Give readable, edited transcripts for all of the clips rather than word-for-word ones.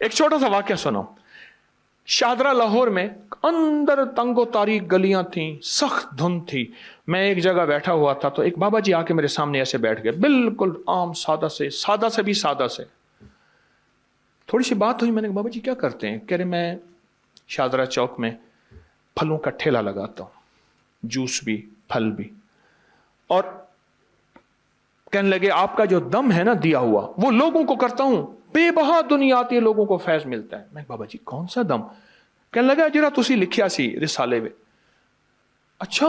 ایک چھوٹا سا واقعہ سناؤں. شاہدرہ لاہور میں اندر تنگو تاریک گلیاں تھیں، سخت دھند تھی. میں ایک جگہ بیٹھا ہوا تھا تو ایک بابا جی آ کے میرے سامنے ایسے بیٹھ گئے، بالکل عام سادہ سے بھی سادہ سے. تھوڑی سی بات ہوئی، میں نے کہا بابا جی کیا کرتے ہیں؟ کہہ رہے میں شاہدرہ چوک میں پھلوں کا ٹھیلا لگاتا ہوں، جوس بھی پھل بھی. اور کہنے لگے آپ کا جو دم ہے نا دیا ہوا وہ لوگوں کو کرتا ہوں، بے بہا دنیا آتی ہے، لوگوں کو فیض ملتا ہے. میں بابا جی کون سا دم؟ کہنے لگا جرا تسی لکھیا سی رسالے میں. اچھا،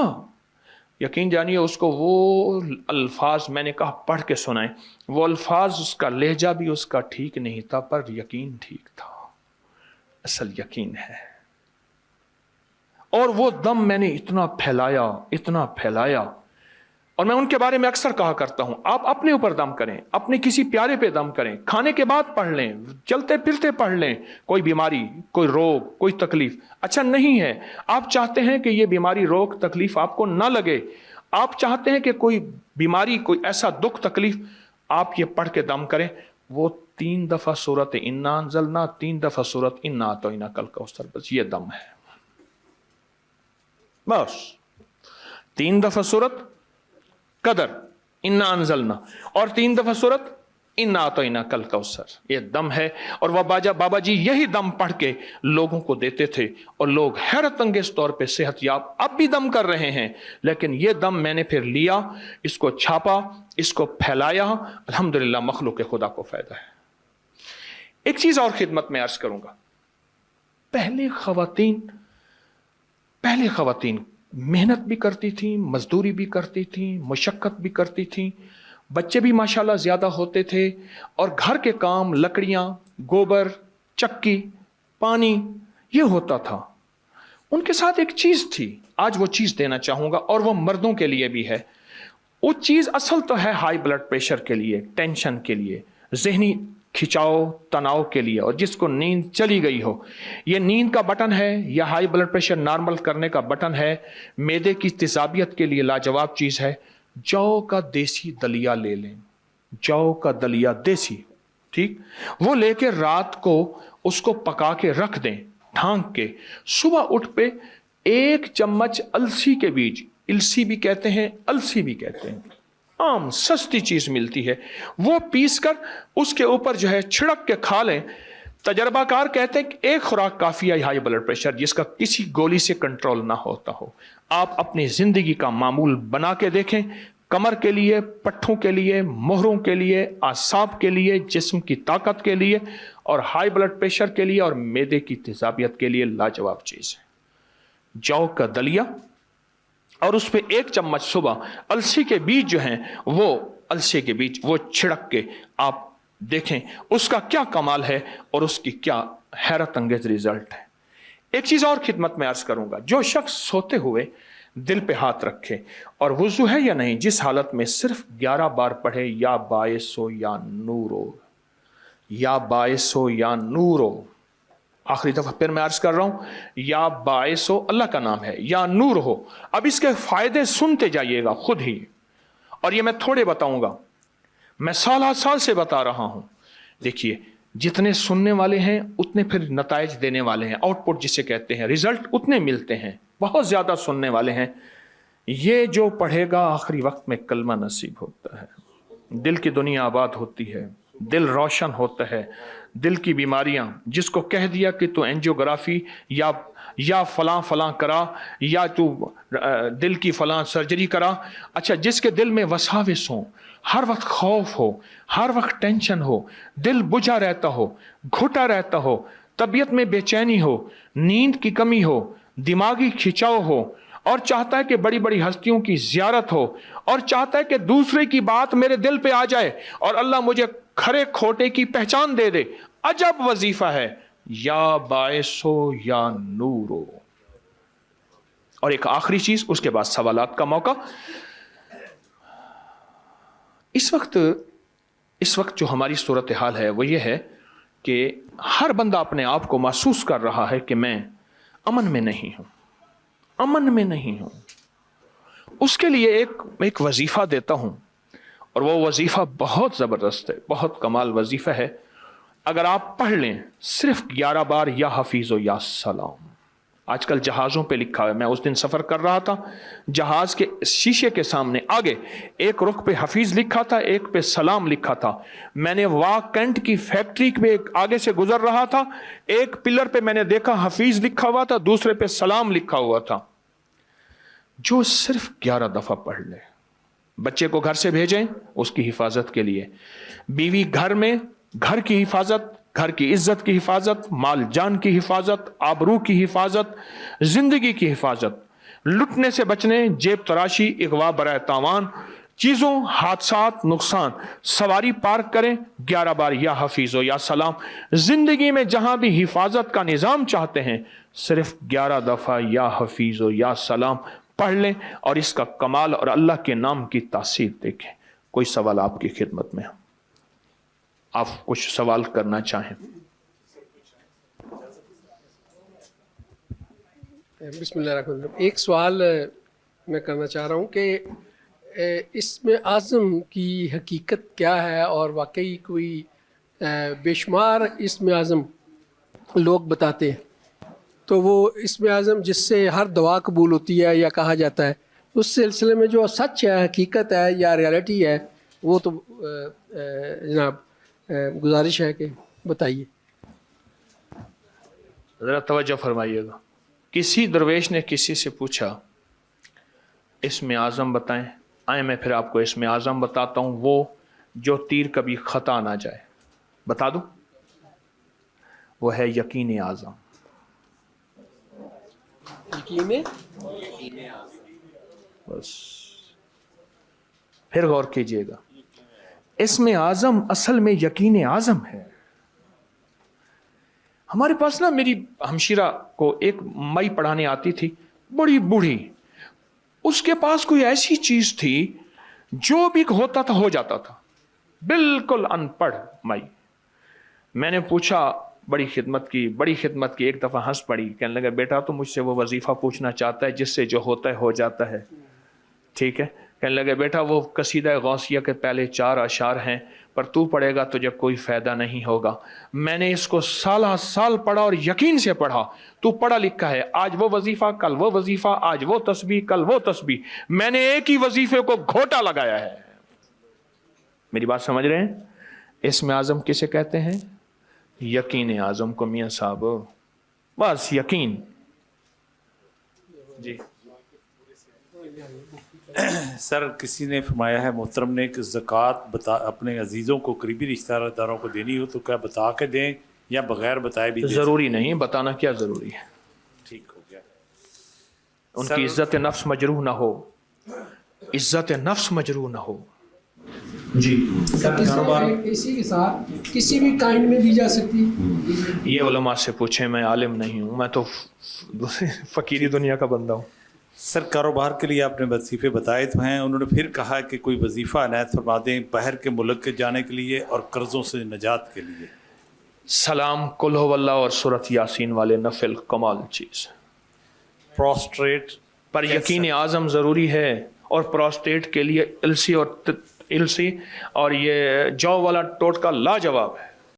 یقین جانیے اس کو وہ الفاظ میں نے کہا پڑھ کے سنائیں. وہ الفاظ، اس کا لہجہ بھی اس کا ٹھیک نہیں تھا، پر یقین ٹھیک تھا، اصل یقین ہے. اور وہ دم میں نے اتنا پھیلایا. اور میں ان کے بارے میں اکثر کہا کرتا ہوں، آپ اپنے اوپر دم کریں، اپنے کسی پیارے پہ دم کریں، کھانے کے بعد پڑھ لیں، چلتے پھرتے پڑھ لیں. کوئی بیماری، کوئی روگ، کوئی تکلیف اچھا نہیں ہے. آپ چاہتے ہیں کہ یہ بیماری، روگ، تکلیف آپ کو نہ لگے. آپ چاہتے ہیں کہ کوئی بیماری، کوئی ایسا دکھ تکلیف، آپ یہ پڑھ کے دم کریں. وہ 3 دفعہ سورت انا انزلنا، 3 دفعہ سورت انا اعطیناک الکوثر، بس یہ دم ہے. بس 3 دفعہ سورت قدر انا انزلنا اور 3 دفعہ سورت انا اعطیناک الکوثر، یہ دم ہے. اور وہ بابا جی یہی دم پڑھ کے لوگوں کو دیتے تھے اور لوگ حیرت انگیز طور پہ صحت یاب اب بھی دم کر رہے ہیں. لیکن یہ دم میں نے پھر لیا، اس کو چھاپا، اس کو پھیلایا، الحمدللہ مخلوق خدا کو فائدہ ہے. ایک چیز اور خدمت میں عرض کروں گا. پہلے خواتین محنت بھی کرتی تھیں، مزدوری بھی کرتی تھیں، مشقت بھی کرتی تھیں، بچے بھی ماشاءاللہ زیادہ ہوتے تھے، اور گھر کے کام، لکڑیاں، گوبر، چکی، پانی، یہ ہوتا تھا. ان کے ساتھ ایک چیز تھی، آج وہ چیز دینا چاہوں گا، اور وہ مردوں کے لیے بھی ہے. وہ چیز اصل تو ہے ہائی بلڈ پریشر کے لیے، ٹینشن کے لیے، ذہنی کھچاؤ تناؤ کے لیے، اور جس کو نیند چلی گئی ہو. یہ نیند کا بٹن ہے یا ہائی بلڈ پریشر نارمل کرنے کا بٹن ہے. معدے کی تیزابیت کے لیے لاجواب چیز ہے. جو کا دیسی دلیا لے لیں، جو کا دلیا دیسی، ٹھیک، وہ لے کے رات کو اس کو پکا کے رکھ دیں ڈھانک کے. صبح اٹھ پہ 1 چمچ السی کے بیج، السی بھی کہتے ہیں، السی بھی کہتے ہیں، عام سستی چیز ملتی ہے، وہ پیس کر اس کے اوپر جو ہے چھڑک کے کھا لیں. تجربہ کار کہتے ہیں کہ 1 خوراک کافی ہے ہائی بلڈ پریشر جس کا کسی گولی سے کنٹرول نہ ہوتا ہو. آپ اپنی زندگی کا معمول بنا کے دیکھیں، کمر کے لیے، پٹھوں کے لیے، مہروں کے لیے، اعصاب کے لیے، جسم کی طاقت کے لیے، اور ہائی بلڈ پریشر کے لیے اور معدے کی تیزابیت کے لیے لاجواب چیز ہے. جو کا دلیا، اور اس پہ 1 چمچ صبح السی کے بیج جو ہیں، وہ السی کے بیج وہ چھڑک کے آپ دیکھیں اس کا کیا کمال ہے اور اس کی کیا حیرت انگیز ریزلٹ ہے. ایک چیز اور خدمت میں عرض کروں گا. جو شخص سوتے ہوئے دل پہ ہاتھ رکھے اور وضو ہے یا نہیں، جس حالت میں صرف 11 بار پڑھے یا باعث ہو یا نور ہو، یا باعث ہو یا نور ہو. آخری دفعہ پھر میں عرض کر رہا ہوں، یا باعث ہو اللہ کا نام ہے، یا نور ہو. اب اس کے فائدے سنتے جائیے گا خود ہی، اور یہ میں تھوڑے بتاؤں گا، میں سال سے بتا رہا ہوں. دیکھیے، جتنے سننے والے ہیں اتنے پھر نتائج دینے والے ہیں، آؤٹ پٹ جسے کہتے ہیں، ریزلٹ اتنے ملتے ہیں. بہت زیادہ سننے والے ہیں. یہ جو پڑھے گا آخری وقت میں کلمہ نصیب ہوتا ہے، دل کی دنیا آباد ہوتی ہے، دل روشن ہوتا ہے. دل کی بیماریاں، جس کو کہہ دیا کہ تو اینجیوگرافی یا فلاں کرا، یا تو دل کی فلاں سرجری کرا. اچھا، جس کے دل میں وساوس ہوں، ہر وقت خوف ہو، ہر وقت ٹینشن ہو، دل بجھا رہتا ہو، گھٹا رہتا ہو، طبیعت میں بے چینی ہو، نیند کی کمی ہو، دماغی کھچاؤ ہو، اور چاہتا ہے کہ بڑی بڑی ہستیوں کی زیارت ہو، اور چاہتا ہے کہ دوسرے کی بات میرے دل پہ آ جائے اور اللہ مجھے کھرے کھوٹے کی پہچان دے دے. عجب وظیفہ ہے، یا باعث ہو یا نور ہو. اور ایک آخری چیز، اس کے بعد سوالات کا موقع. اس وقت جو ہماری صورتحال ہے وہ یہ ہے کہ ہر بندہ اپنے آپ کو محسوس کر رہا ہے کہ میں امن میں نہیں ہوں. اس کے لیے ایک وظیفہ دیتا ہوں، اور وہ وظیفہ بہت زبردست ہے، بہت کمال وظیفہ ہے. اگر آپ پڑھ لیں صرف 11 بار یا حفیظ و یا سلام. آج کل جہازوں پہ لکھا ہے، میں اس دن سفر کر رہا تھا، جہاز کے شیشے کے سامنے آگے ایک رخ پہ حفیظ لکھا تھا، ایک پہ سلام لکھا تھا. میں نے واکنٹ کی فیکٹری پہ آگے سے گزر رہا تھا، ایک پلر پہ میں نے دیکھا حفیظ لکھا ہوا تھا، دوسرے پہ سلام لکھا ہوا تھا. جو صرف 11 دفعہ پڑھ لے. بچے کو گھر سے بھیجیں اس کی حفاظت کے لیے، بیوی گھر میں گھر کی حفاظت، گھر کی عزت کی حفاظت، مال جان کی حفاظت، آبرو کی حفاظت، زندگی کی حفاظت، لٹنے سے بچنے، جیب تراشی، اغوا برائے تاوان، چیزوں، حادثات، نقصان. سواری پارک کریں 11 بار یا حفیظ و یا سلام. زندگی میں جہاں بھی حفاظت کا نظام چاہتے ہیں صرف 11 دفعہ یا حفیظ و یا سلام پڑھ لیں اور اس کا کمال اور اللہ کے نام کی تاثیر دیکھیں. کوئی سوال آپ کی خدمت میں؟ آپ کچھ سوال کرنا چاہیں؟ بسم اللہ الرحمن الرحیم. ایک سوال میں کرنا چاہ رہا ہوں کہ اس میں اعظم کی حقیقت کیا ہے، اور واقعی کوئی بے شمار اس میں اعظم لوگ بتاتے ہیں، تو وہ اس میں اعظم جس سے ہر دعا قبول ہوتی ہے یا کہا جاتا ہے، اس سلسلے میں جو سچ ہے، حقیقت ہے یا ریالٹی ہے، وہ تو جناب گزارش ہے کہ بتائیے. ذرا توجہ فرمائیے گا. کسی درویش نے کسی سے پوچھا اسم اعظم بتائیں. آئیں میں پھر آپ کو اسم اعظم بتاتا ہوں، وہ جو تیر کبھی خطا نہ جائے. بتا دوں؟ وہ ہے یقین اعظم. بس پھر غور کیجئے گا، اسم اعظم اصل میں یقین اعظم ہے. ہمارے پاس نا میری ہمشیرہ کو ایک مئی پڑھانے آتی تھی، بڑی بوڑھی. اس کے پاس کوئی ایسی چیز تھی جو بھی ہوتا تھا ہو جاتا تھا، بالکل ان پڑھ مئی. میں نے پوچھا، بڑی خدمت کی. ایک دفعہ ہنس پڑی، کہنے لگا بیٹا تو مجھ سے وہ وظیفہ پوچھنا چاہتا ہے جس سے جو ہوتا ہے ہو جاتا ہے. ٹھیک ہے. کہنے لگے بیٹا وہ قصیدہ غوثیہ کے پہلے 4 اشعار ہیں، پر تو پڑھے گا تجھے کوئی فائدہ نہیں ہوگا. میں نے اس کو سال پڑھا اور یقین سے پڑھا. تو پڑھا لکھا ہے، آج وہ وظیفہ کل وہ وظیفہ، آج وہ تسبیح کل وہ تسبیح. میں نے ایک ہی وظیفے کو گھوٹا لگایا ہے. میری بات سمجھ رہے ہیں؟ اسم اعظم کسے کہتے ہیں؟ یقین اعظم کو میاں صاحب، بس یقین. جی سر، کسی نے فرمایا ہے محترم نے کہ زکوٰۃ اپنے عزیزوں کو، قریبی رشتہ داروں کو دینی ہو تو کیا بتا کے دیں یا بغیر بتائے بھی دیں؟ ضروری نہیں، بتانا کیا ضروری ہے. ٹھیک ہو گیا. ان کی عزت نفس مجروح نہ ہو، عزت نفس مجروح نہ ہو. جی اسی کے ساتھ کسی بھی کائن میں دی جا سکتی؟ یہ علماء سے پوچھیں، میں عالم نہیں ہوں، میں تو فقیری دنیا کا بندہ ہوں. سر، کاروبار کے لیے آپ نے وظیفے بتائے تو ہیں، انہوں نے پھر کہا کہ کوئی وظیفہ عنایت فرما دیں باہر کے ملک کے جانے کے لیے اور قرضوں سے نجات کے لیے. سلام، قل ہو اللہ اور سورۃ یاسین والے نفل کمال چیز. پروسٹریٹ پر یقین اعظم ضروری ہے، اور پروسٹیٹ کے لیے السی اور یہ جو والا ٹوٹکا لاجواب ہے.